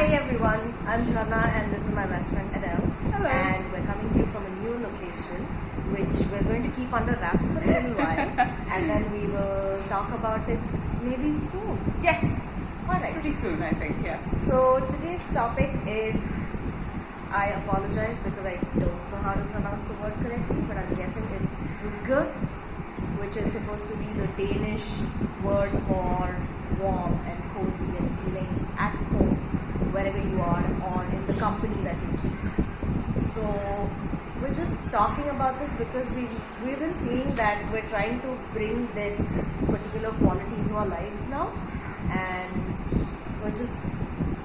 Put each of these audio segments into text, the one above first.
Hi everyone, I'm Jhanna and this is my best friend Adele. Hello. And we're coming to you from a new location which we're going to keep under wraps for a little while and then we will talk about it maybe soon. Yes, Alright. pretty soon I think, yes. So today's topic is, I apologize because I don't know how to pronounce the word correctly, but I'm guessing it's Hygge, which is supposed to be the Danish word for warm and cozy and feeling at home wherever you are in the company that you keep. So we're just talking about this because we've been seeing that we're trying to bring this particular quality into our lives now, and we're just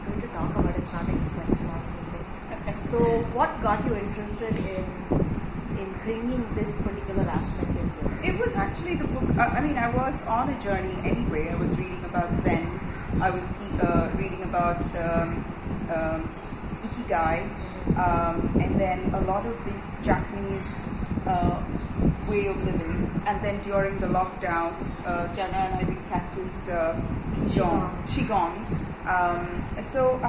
going to talk about it, starting to question on something. So what got you interested in bringing this particular aspect into it? It was actually the book, I was on a journey anyway. I was reading about Zen, I was reading about Ikigai, and then a lot of these Japanese way of living. And then during the lockdown, Jana and I, we practiced Qigong. So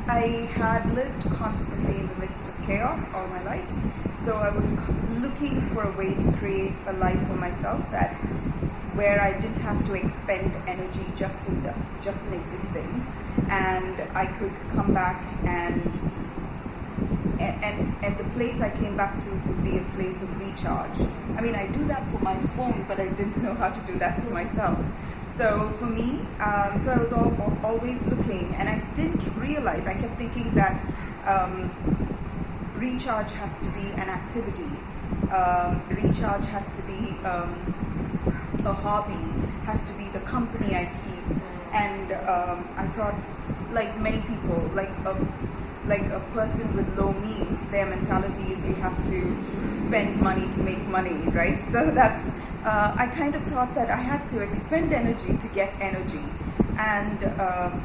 I had lived constantly in the midst of chaos all my life. So I was looking for a way to create a life for myself where I didn't have to expend energy just in existing, and I could come back and the place I came back to would be a place of recharge. I mean, I do that for my phone, but I didn't know how to do that to myself. So for me, so I was always looking, and I didn't realize, I kept thinking that recharge has to be an activity. Recharge has to be a hobby, has to be the company I keep. And I thought, like many people, like a person with low means, their mentality is you have to spend money to make money, right? So that's, I kind of thought that I had to expend energy to get energy. And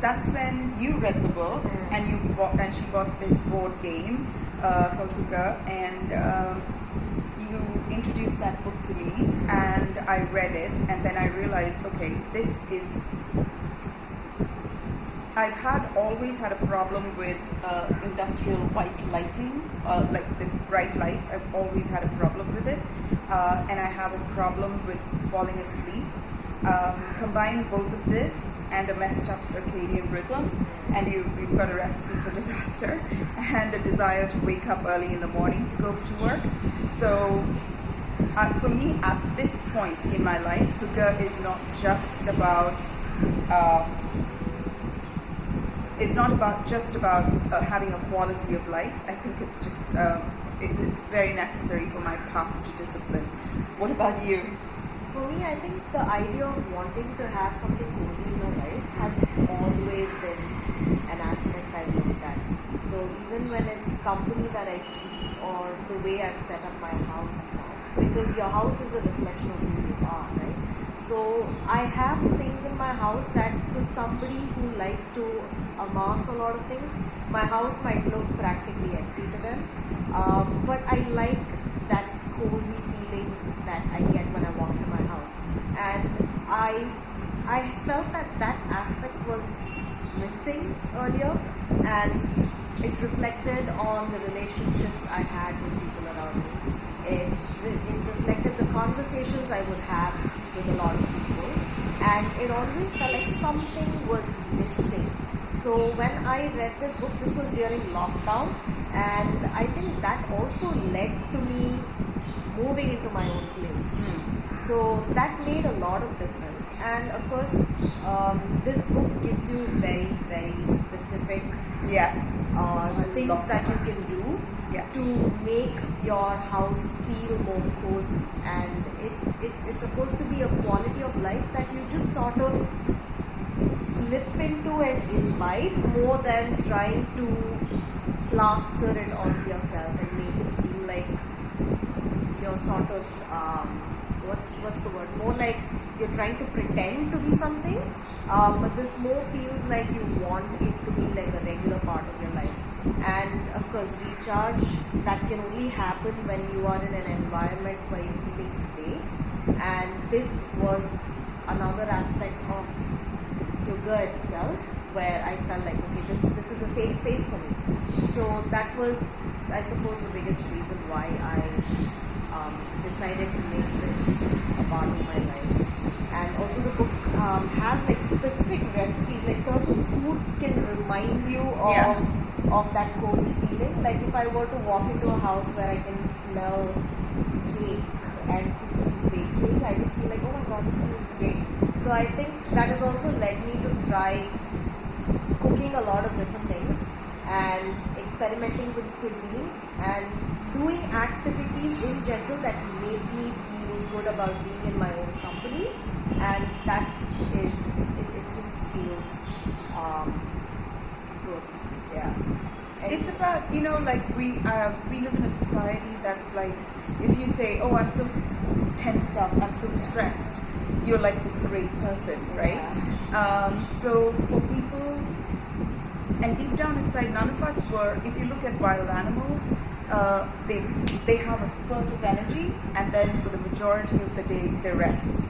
that's when you read the book, and she bought this board game called Hygge, and you introduced that book to me, and I read it, and then I realized, okay, I've always had a problem with industrial white lighting, like this bright lights. I've always had a problem with it, and I have a problem with falling asleep. Combine both of this and a messed up circadian rhythm, and you've got a recipe for disaster and a desire to wake up early in the morning to go to work. So for me, at this point in my life, Hygge is not just about having a quality of life. I think it's just it's very necessary for my path to discipline. What about you? For me, I think the idea of wanting to have something cozy in my life has always been an aspect I've looked at. So even when it's company that I keep, or the way I've set up my house now, because your house is a reflection of who you are, right? So I have things in my house that, to somebody who likes to amass a lot of things, my house might look practically empty to them. But I like that cozy feeling that I get when I walk into my house, and I felt that aspect was missing earlier, and it reflected on the relationships I had with people around me. It reflected the conversations I would have with a lot of people, and it always felt like something was missing. So when I read this book, this was during lockdown, and I think that also led to me moving into my own place. So that made a lot of difference. And of course, this book gives you very, very specific things that you can do to make your house feel more cozy. And it's supposed to be a quality of life that you just sort of slip into and imbibe, more than trying to plaster it onto yourself and make it seem like you're sort of what's the word, more like you're trying to pretend to be something, but this more feels like you want it to be like a regular part of your life. And of course, recharge, that can only happen when you are in an environment where you're feeling safe, and this was another aspect of Hygge itself, where I felt like, okay, this is a safe space for me. So that was, I suppose, the biggest reason why I decided to make this a part of my life. And also the book has like specific recipes, like certain foods can remind you of that cozy feeling. Like if I were to walk into a house where I can smell cake and cookies baking, I just feel like, oh my god, this feels great. So I think that has also led me to try cooking a lot of different things and experimenting with cuisines and doing activities in general that make me feel good about being in my own company, and that is it just feels good. Yeah. And It's about, like we live in a society that's like, if you say, oh, I'm so tensed up, I'm so stressed, you're like this great person, right? So for people, and deep down inside, none of us were, if you look at wild animals, they have a spurt of energy, and then for the majority of the day they rest.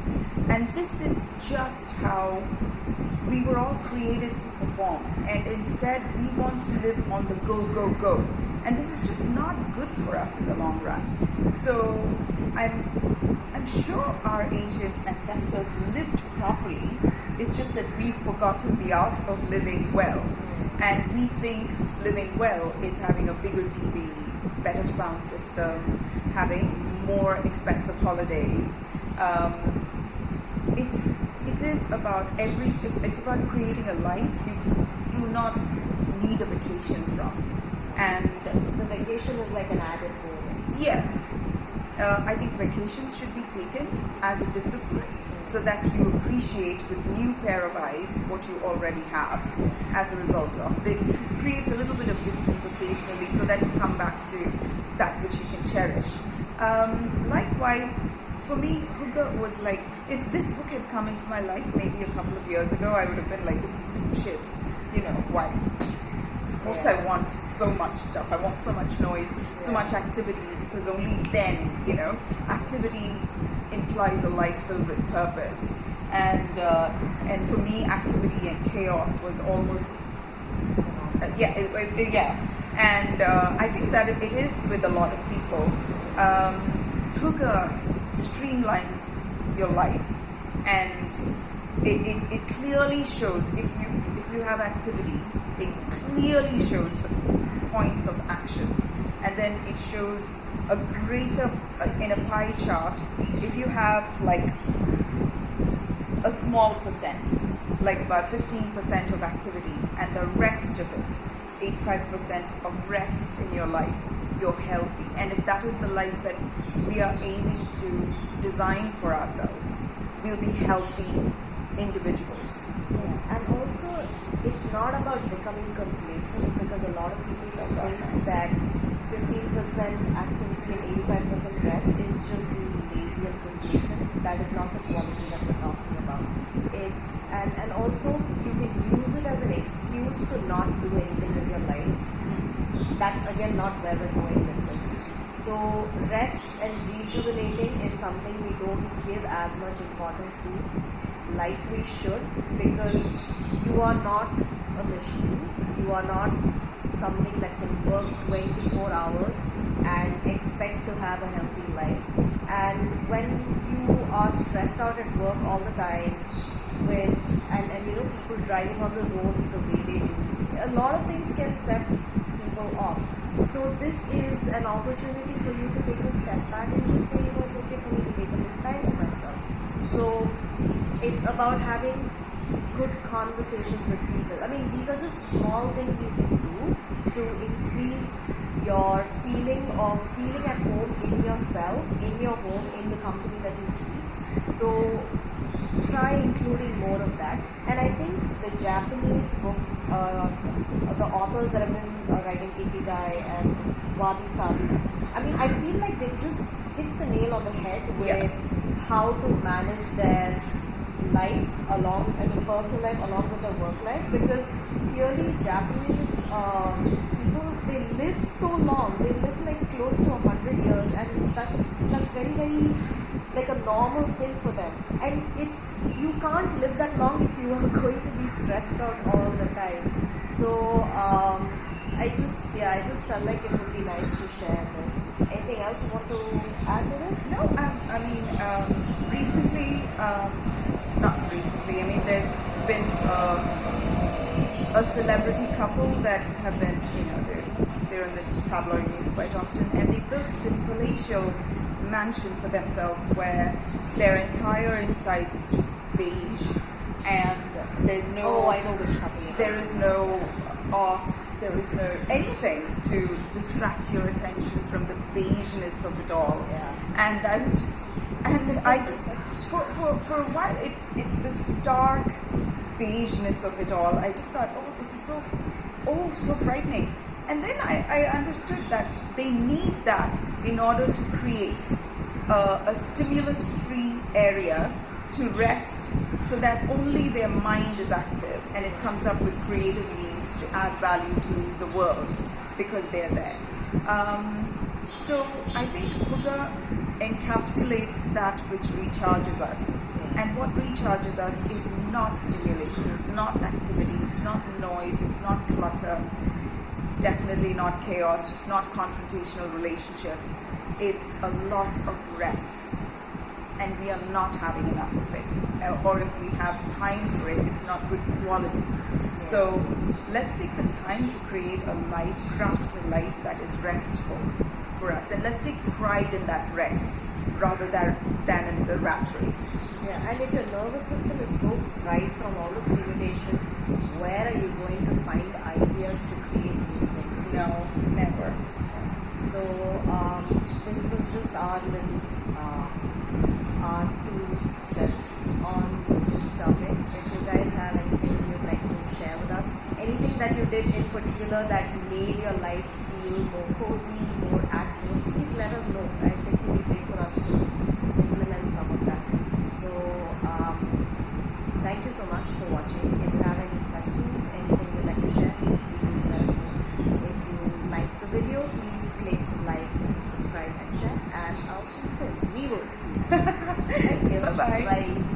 And this is just how we were all created to perform, and instead we want to live on the go, go, go. And this is just not good for us in the long run. So I'm sure our ancient ancestors lived properly. It's just that we've forgotten the art of living well. And we think living well is having a bigger TV, better sound system, having more expensive holidays. It is about it's about creating a life you do not need a vacation from. And the vacation is like an added bonus. yes, I think vacations should be taken as a discipline, so that you appreciate with new pair of eyes what you already have as a result of. It creates a little bit of distance occasionally, so that you come back to that which you can cherish. Likewise, for me, Hygge was like, if this book had come into my life maybe a couple of years ago, I would have been like, this is shit. Why? Of course I want so much stuff. I want so much noise, so much activity, because only then, activity implies a life filled with purpose. And for me, activity and chaos was almost and I think that it is with a lot of people. Hygge streamlines your life, and it clearly shows, if you have activity, it clearly shows the points of action, and then it shows a greater, in a pie chart, if you have like a small percent, like about 15% of activity, and the rest of it, 85% of rest in your life, you're healthy. And if that is the life that we are aiming to design for ourselves, we'll be healthy individuals. Yeah. And also, it's not about becoming complacent, because a lot of people think that 15% activity and 85% rest is just being lazy and complacent. That is not the quality that we're talking about. And also you can use it as an excuse to not do anything with your life. That's again not where we're going with this. So rest and rejuvenating is something we don't give as much importance to like we should, because you are not a machine. You are not something that can work 24 hours and expect to have a healthy life. And when you are stressed out at work all the time with and people driving on the roads the way they do, a lot of things can set people off. So this is an opportunity for you to take a step back and just say, it's okay for me to take a little time for myself. So it's about having good conversations with people. I mean, these are just small things you can do to increase your feeling of feeling at home in yourself, in your home, in the company that you keep. So try including more of that. And I think the Japanese books, the authors that have been writing Ikigai and Wabi Sabi, I mean, I feel like they just hit the nail on the head with how to manage their life along, personal life along with their work life, because clearly Japanese people, they live live so long. They live like close to 100 years, and that's very, very like a normal thing for them. And you can't live that long if you are going to be stressed out all the time. So I just felt like it would be nice to share this. Anything else you want to add to this? No, recently, not recently. I mean, there's been a celebrity couple that have been, they're in the tabloid news quite often, and they built this palatial mansion for themselves where their entire insides is just beige, and there's no. Oh, I know which couple. There is no art. There is no anything to distract your attention from the beigeness of it all. Yeah. And I just for a while the stark beigeness of it all. I just thought, oh, this is so frightening. And then I understood that they need that in order to create a stimulus-free area to rest, so that only their mind is active and it comes up with creative means to add value to the world because they're there. So I think Hygge encapsulates that which recharges us. And what recharges us is not stimulation, it's not activity, it's not noise, it's not clutter, it's definitely not chaos, it's not confrontational relationships. It's a lot of rest. And we are not having enough of it. Or if we have time for it, it's not good quality. So let's take the time to create a life, craft a life that is restful for us. And let's take pride in that rest rather than in the rat race. Yeah, and if your nervous system is so fried from all the stimulation, where are you going to find ideas to create new things? No, never. So this was just our little our 2 cents on this topic. If you guys have anything you'd like to share with us, anything that you did in particular that made your life feel more cozy, more at home, please let us know. I think it would be great for us to implement some of that. So thank you so much for watching. If you have any questions, anything you'd like to share, feel free to let us know. If you like the video, please click like, subscribe and share, and I'll see you soon. We will see you soon. Thank you. Bye-bye. Bye.